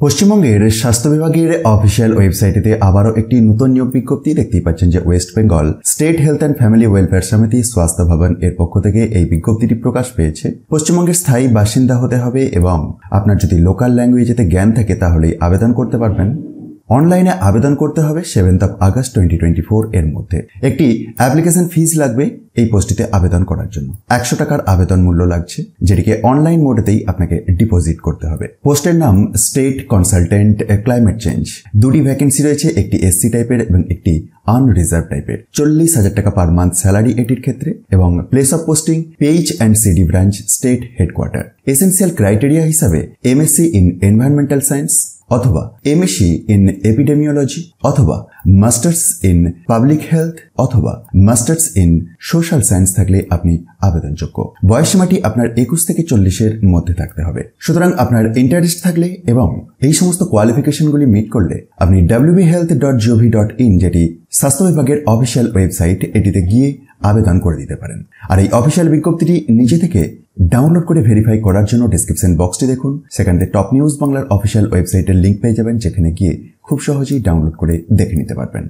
পশ্চিমবঙ্গের স্বাস্থ্য বিভাগের অফিসিয়াল ওয়েবসাইটে আবারও একটি নতুন নিয়োগ বিজ্ঞপ্তি দেখতেই পাচ্ছেন যে West Bengal state health and family welfare সমিতি স্বাস্থ্য ভবন এর পক্ষ থেকে এই বিজ্ঞপ্তিটি প্রকাশ পেয়েছে। পশ্চিমবঙ্গের স্থায়ী বাসিন্দা হতে হবে এবং আপনার যদি লোকাল ল্যাঙ্গুয়েজেতে জ্ঞান থাকে তাহলেই আবেদন করতে পারবেন। অনলাইনে আবেদন করতে হবে 7 আগস্ট 2024 এর মধ্যে। একটি অ্যাপ্লিকেশন ফিজ লাগবে এই পোস্টটিতে আবেদন করার জন্য। 100 টাকার আবেদন মূল্য লাগছে, যেটিকে অনলাইন মোডেতেই আপনাকে ডিপোজিট করতে হবে। পোস্টের নাম স্টেট কনসালটেন্ট ক্লাইমেট চেঞ্জ। দুটি ভ্যাকেন্সি রয়েছে, একটি এসসি টাইপের এবং একটি আনরিজার্ভ টাইপের। 40,000 টাকা পার মান্থ স্যালারি এটির ক্ষেত্রে এবং place of posting PH and CD branch state headquarter. Essential criteria হিসাবে MSc ইন এনভায়রনমেন্টাল সায়েন্স অথবা MSc ইন এপিডেমিওলজি অথবা মাস্টার্স ইন পাবলিক হেলথ অথবা মাস্টার্স ইন সোশ্যাল সায়েন্স থাকলে আপনি আবেদনযোগ্য। বয়সসীমাটি আপনার 21 থেকে 40-এর মধ্যে থাকতে হবে। সুতরাং আপনার ইন্টারেস্ট থাকলে এবং এই সমস্ত কোয়ালিফিকেশনগুলি মিট করলে আপনি wbhealth.gov.in, যেটি স্বাস্থ্য বিভাগের অফিসিয়াল ওয়েবসাইট, এটিতে গিয়ে আবেদন করে দিতে পারেন। আর এই অফিসিয়াল বিজ্ঞপ্তিটি নিজে থেকে ডাউনলোড করে ভেরিফাই করার জন্য ডেসক্রিপশন বক্সটি দেখুন। সেখানে টপ নিউজ বাংলার অফিসিয়াল ওয়েবসাইটের লিঙ্ক পেয়ে যাবেন, যেখানে গিয়ে খুব সহজেই ডাউনলোড করে দেখে নিতে পারবেন।